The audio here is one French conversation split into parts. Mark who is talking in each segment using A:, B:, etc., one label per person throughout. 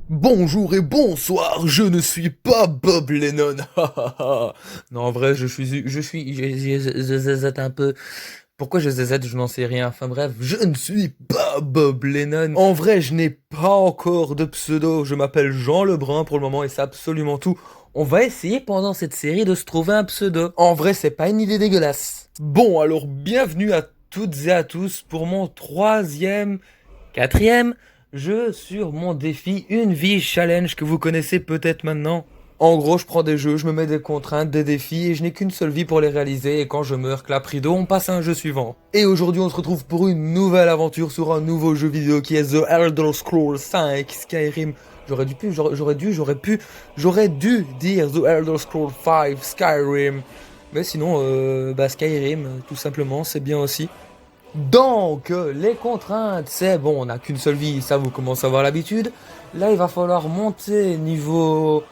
A: Bonjour et bonsoir, je ne suis pas Bob Lennon. Non, en vrai, je zézette un peu. Pourquoi je zézette, je n'en sais rien. Enfin bref, je ne suis pas Bob Lennon. En vrai, je n'ai pas encore de pseudo. Je m'appelle Jean Lebrun pour le moment et c'est absolument tout. On va essayer pendant cette série de se trouver un pseudo. En vrai, c'est pas une idée dégueulasse. Bon, alors bienvenue à toutes et à tous pour mon quatrième jeu sur mon défi Une vie challenge que vous connaissez peut-être maintenant. En gros, je prends des jeux, je me mets des contraintes, des défis et je n'ai qu'une seule vie pour les réaliser et quand je meurs, clap rideau, on passe à un jeu suivant. Et aujourd'hui, on se retrouve pour une nouvelle aventure sur un nouveau jeu vidéo qui est The Elder Scrolls 5 Skyrim. J'aurais dû dire The Elder Scrolls 5 Skyrim. Mais sinon, Skyrim, tout simplement, c'est bien aussi. Donc, les contraintes, c'est bon, on n'a qu'une seule vie, ça vous commencez à avoir l'habitude. Là, il va falloir monter niveau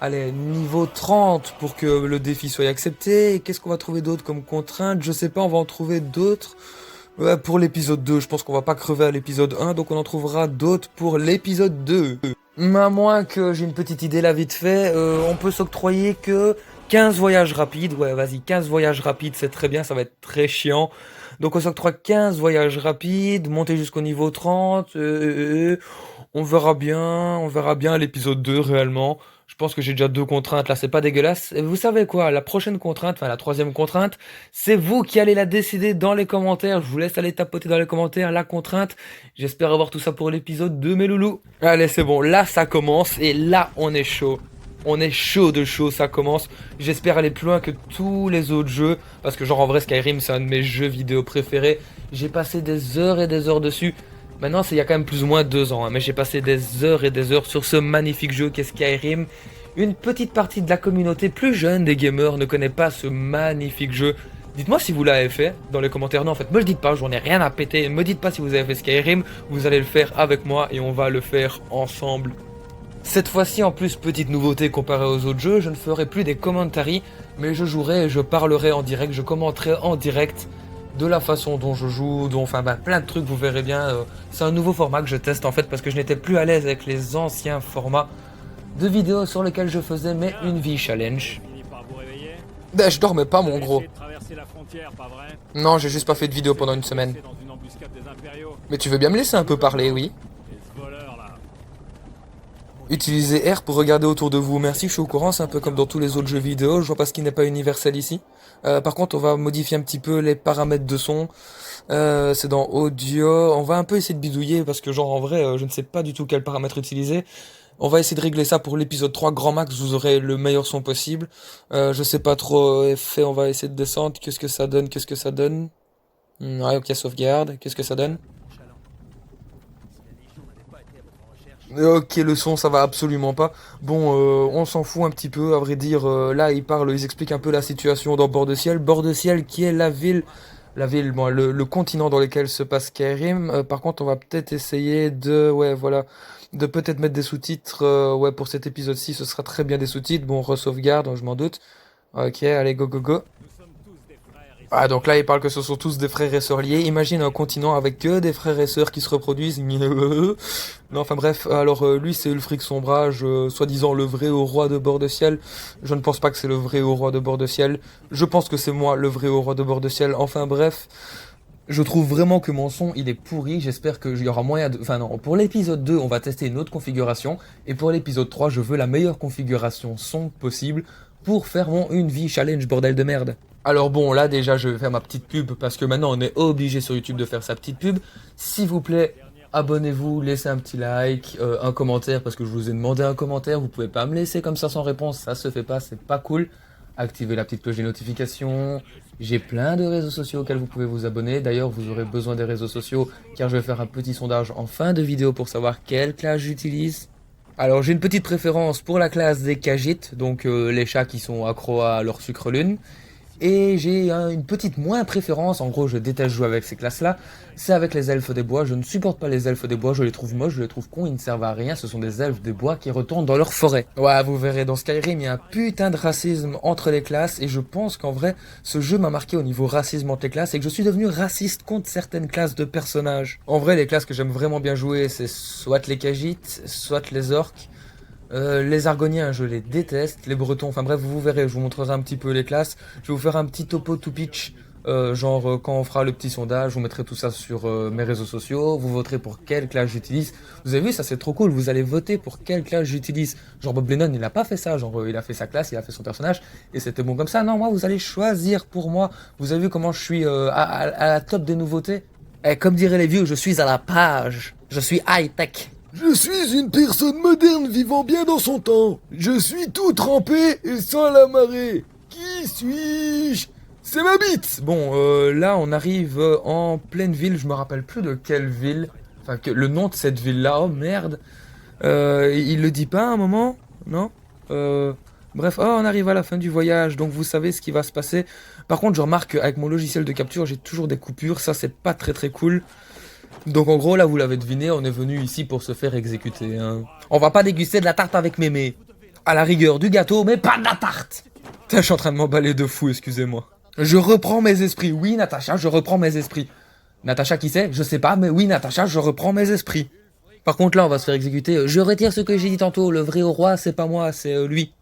A: 30 pour que le défi soit accepté. Qu'est-ce qu'on va trouver d'autre comme contrainte? Je sais pas, on va en trouver d'autres. Ouais, pour l'épisode 2, je pense qu'on va pas crever à l'épisode 1, donc on en trouvera d'autres pour l'épisode 2. À moins que j'ai une petite idée là vite fait, on peut s'octroyer que 15 voyages rapides. Ouais, vas-y, 15 voyages rapides, c'est très bien, ça va être très chiant. Donc on s'octroie 15 voyages rapides, monter jusqu'au niveau 30. On verra bien à l'épisode 2 réellement. Je pense que j'ai déjà deux contraintes là, c'est pas dégueulasse. Et vous savez quoi, la prochaine contrainte, enfin la troisième contrainte, c'est vous qui allez la décider dans les commentaires. Je vous laisse aller tapoter dans les commentaires la contrainte. J'espère avoir tout ça pour l'épisode 2, mes loulous. Allez, c'est bon, là ça commence et là on est chaud. On est chaud de chaud, ça commence. J'espère aller plus loin que tous les autres jeux. Parce que genre en vrai Skyrim c'est un de mes jeux vidéo préférés. J'ai passé des heures et des heures dessus. Maintenant c'est il y a quand même plus ou moins 2 ans. Mais j'ai passé des heures et des heures sur ce magnifique jeu qu'est Skyrim. Une petite partie de la communauté plus jeune des gamers ne connaît pas ce magnifique jeu. Dites-moi si vous l'avez fait dans les commentaires. Non en fait me le dites pas, j'en ai rien à péter. Me dites pas si vous avez fait Skyrim. Vous allez le faire avec moi et on va le faire ensemble. Cette fois-ci, en plus, petite nouveauté comparée aux autres jeux, je ne ferai plus des commentaries, mais je jouerai et je parlerai en direct, je commenterai en direct de la façon dont je joue, plein de trucs, vous verrez bien. C'est un nouveau format que je teste en fait parce que je n'étais plus à l'aise avec les anciens formats de vidéos sur lesquels je faisais mes une vie challenge. Ben, je dormais pas, mon gros. Non, j'ai juste pas fait de vidéo pendant une semaine. Mais tu veux bien me laisser un peu parler, oui? Utilisez R pour regarder autour de vous. Merci, je suis au courant, c'est un peu comme dans tous les autres jeux vidéo. Je vois pas ce qui n'est pas universel ici. Par contre, on va modifier un petit peu les paramètres de son. C'est dans audio. On va un peu essayer de bidouiller parce que genre en vrai, je ne sais pas du tout quel paramètre utiliser. On va essayer de régler ça pour l'épisode 3 grand max, vous aurez le meilleur son possible. Je sais pas trop, effet, on va essayer de descendre. Qu'est-ce que ça donne? Qu'est-ce que ça donne? Ouais, ok, sauvegarde. Qu'est-ce que ça donne? Ok, le son, ça va absolument pas. Bon, on s'en fout un petit peu, à vrai dire. Là, ils expliquent un peu la situation dans Bord de Ciel. Bord de Ciel, qui est bon, le continent dans lequel se passe Skyrim. Par contre, on va peut-être essayer ouais, voilà, de peut-être mettre des sous-titres. Ouais, pour cet épisode-ci, ce sera très bien des sous-titres. Bon, re-sauvegarde, je m'en doute. Ok, allez, go, go, go. Ah, donc là, il parle que ce sont tous des frères et sœurs liés. Imagine un continent avec que des frères et sœurs qui se reproduisent. Non, enfin bref, alors lui, c'est Ulfric Sombrage, soi-disant le vrai haut roi de Bord de Ciel. Je ne pense pas que c'est le vrai haut roi de Bord de Ciel. Je pense que c'est moi, le vrai haut roi de Bord de Ciel. Enfin bref, je trouve vraiment que mon son, il est pourri. J'espère qu'il y aura moyen de... Enfin non, pour l'épisode 2, on va tester une autre configuration. Et pour l'épisode 3, je veux la meilleure configuration son possible pour faire mon une vie challenge, bordel de merde. Alors bon, là déjà, je vais faire ma petite pub parce que maintenant on est obligé sur YouTube de faire sa petite pub. S'il vous plaît, abonnez-vous, laissez un petit like, un commentaire parce que je vous ai demandé un commentaire. Vous pouvez pas me laisser comme ça sans réponse, ça se fait pas, c'est pas cool. Activez la petite cloche des notifications. J'ai plein de réseaux sociaux auxquels vous pouvez vous abonner. D'ailleurs, vous aurez besoin des réseaux sociaux car je vais faire un petit sondage en fin de vidéo pour savoir quelle classe j'utilise. Alors j'ai une petite préférence pour la classe des Khajiits, donc les chats qui sont accros à leur sucre lune. Et j'ai une petite moins préférence, en gros je déteste jouer avec ces classes-là, c'est avec les elfes des bois. Je ne supporte pas les elfes des bois, je les trouve moches, je les trouve cons, ils ne servent à rien, ce sont des elfes des bois qui retournent dans leur forêt. Ouais, vous verrez, dans Skyrim, il y a un putain de racisme entre les classes, et je pense qu'en vrai, ce jeu m'a marqué au niveau racisme entre les classes, et que je suis devenu raciste contre certaines classes de personnages. En vrai, les classes que j'aime vraiment bien jouer, c'est soit les Khajiits, soit les orques. Les Argoniens, je les déteste. Les Bretons, enfin bref, vous verrez, je vous montrerai un petit peu les classes. Je vais vous faire un petit topo to pitch. Quand on fera le petit sondage, je vous mettrai tout ça sur mes réseaux sociaux. Vous voterez pour quelle classe j'utilise. Vous avez vu, ça c'est trop cool. Vous allez voter pour quelle classe j'utilise. Genre Bob Lennon, il a pas fait ça. Genre il a fait sa classe, il a fait son personnage et c'était bon comme ça. Non, moi vous allez choisir pour moi. Vous avez vu comment je suis à la top des nouveautés. Et comme diraient les vieux, je suis à la page. Je suis high tech.
B: Je suis une personne moderne vivant bien dans son temps. Je suis tout trempé et sans la marée. Qui suis-je? C'est ma bite.
A: Bon, là, on arrive en pleine ville. Je me rappelle plus de quelle ville. Enfin, le nom de cette ville-là. Oh merde. Il le dit pas à un moment? Non? Bref, on arrive à la fin du voyage. Donc, vous savez ce qui va se passer. Par contre, je remarque qu'avec mon logiciel de capture, j'ai toujours des coupures. Ça, c'est pas très très cool. Donc, en gros, là, vous l'avez deviné, on est venu ici pour se faire exécuter. Hein. On va pas déguster de la tarte avec mémé. À la rigueur, du gâteau, mais pas de la tarte. Putain, je suis en train de m'emballer de fou, excusez-moi. Je reprends mes esprits. Oui, Natacha, je reprends mes esprits. Natacha, qui c'est? Je sais pas, mais oui, Natacha, je reprends mes esprits. Par contre, là, on va se faire exécuter. Je retire ce que j'ai dit tantôt. Le vrai roi, c'est pas moi, c'est lui.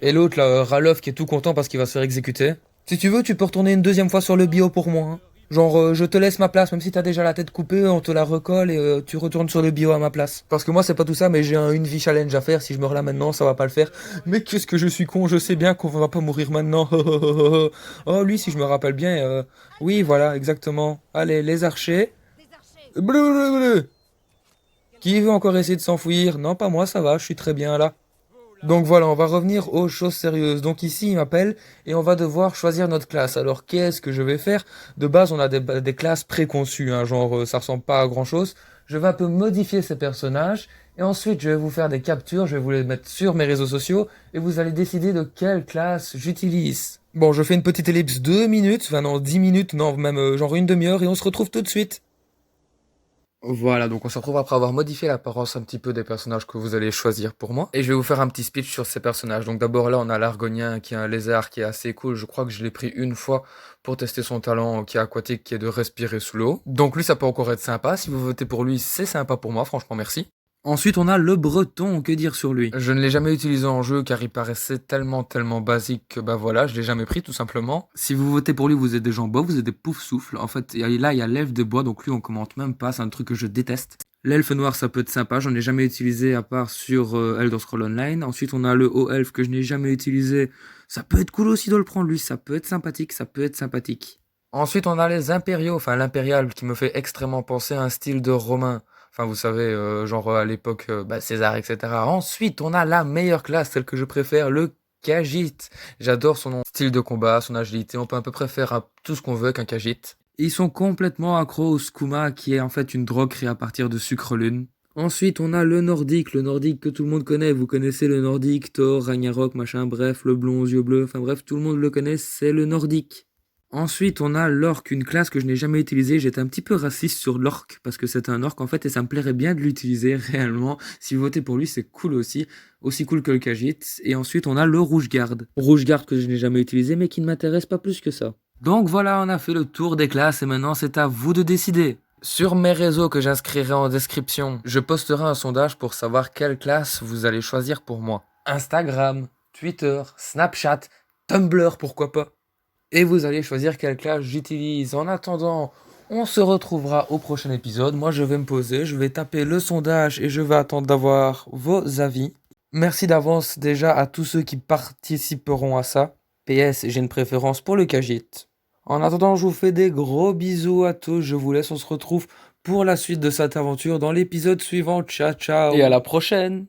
A: Et l'autre, là, Ralof, qui est tout content parce qu'il va se faire exécuter. Si tu veux, tu peux retourner une deuxième fois sur le bio pour moi. Hein. Genre, je te laisse ma place, même si t'as déjà la tête coupée, on te la recolle et tu retournes sur le bio à ma place. Parce que moi, c'est pas tout ça, mais j'ai une vie challenge à faire. Si je meurs là maintenant, ça va pas le faire. Mais qu'est-ce que je suis con, je sais bien qu'on va pas mourir maintenant. Oh, lui, si je me rappelle bien, oui, voilà, exactement. Allez, les archers. Bleu. Qui veut encore essayer de s'enfuir? Non, pas moi, ça va, je suis très bien là. Donc voilà, on va revenir aux choses sérieuses. Donc ici, il m'appelle et on va devoir choisir notre classe. Alors qu'est-ce que je vais faire? De base, on a des classes préconçues, hein, genre ça ressemble pas à grand-chose. Je vais un peu modifier ces personnages et ensuite je vais vous faire des captures, je vais vous les mettre sur mes réseaux sociaux et vous allez décider de quelle classe j'utilise. Bon, je fais une petite ellipse 2 minutes, enfin non 10 minutes, non même genre une demi-heure et on se retrouve tout de suite. Voilà, donc on se retrouve après avoir modifié l'apparence un petit peu des personnages que vous allez choisir pour moi. Et je vais vous faire un petit speech sur ces personnages. Donc d'abord là, on a l'Argonien qui est un lézard qui est assez cool. Je crois que je l'ai pris une fois pour tester son talent qui est aquatique, qui est de respirer sous l'eau. Donc lui, ça peut encore être sympa. Si vous votez pour lui, c'est sympa pour moi, franchement merci. Ensuite, on a le breton, que dire sur lui? Je ne l'ai jamais utilisé en jeu car il paraissait tellement basique que bah voilà, je l'ai jamais pris tout simplement. Si vous votez pour lui, vous êtes des gens bof, vous êtes des pouf souffles. En fait, là, il y a l'elfe de bois, donc lui, on commente même pas, c'est un truc que je déteste. L'elfe noir, ça peut être sympa, j'en ai jamais utilisé à part sur Elder Scrolls Online. Ensuite, on a le haut elfe que je n'ai jamais utilisé. Ça peut être cool aussi de le prendre, lui, ça peut être sympathique, ça peut être sympathique. Ensuite, on a les impériaux, enfin l'impérial qui me fait extrêmement penser à un style de romain. Enfin, vous savez, à l'époque, César, etc. Ensuite, on a la meilleure classe, celle que je préfère, le Khajiit. J'adore son style de combat, son agilité. On peut à peu près faire tout ce qu'on veut avec un Khajiit. Ils sont complètement accros au skouma, qui est en fait une drogue créée à partir de sucre lune. Ensuite, on a le nordique que tout le monde connaît. Vous connaissez le nordique, Thor, Ragnarok, machin, bref, le blond aux yeux bleus. Enfin bref, tout le monde le connaît, c'est le nordique. Ensuite, on a l'orc, une classe que je n'ai jamais utilisée. J'étais un petit peu raciste sur l'orc parce que c'est un orc en fait et ça me plairait bien de l'utiliser réellement. Si vous votez pour lui, c'est cool aussi cool que le Khajiit. Et ensuite, on a le rouge-garde. Rouge-garde que je n'ai jamais utilisé mais qui ne m'intéresse pas plus que ça. Donc voilà, on a fait le tour des classes et maintenant c'est à vous de décider. Sur mes réseaux que j'inscrirai en description, je posterai un sondage pour savoir quelle classe vous allez choisir pour moi. Instagram, Twitter, Snapchat, Tumblr, pourquoi pas. Et vous allez choisir quelle classe j'utilise. En attendant, on se retrouvera au prochain épisode. Moi, je vais me poser, je vais taper le sondage et je vais attendre d'avoir vos avis. Merci d'avance déjà à tous ceux qui participeront à ça. PS, j'ai une préférence pour le Khajiit. En attendant, je vous fais des gros bisous à tous. Je vous laisse, on se retrouve pour la suite de cette aventure dans l'épisode suivant. Ciao, ciao. Et à la prochaine.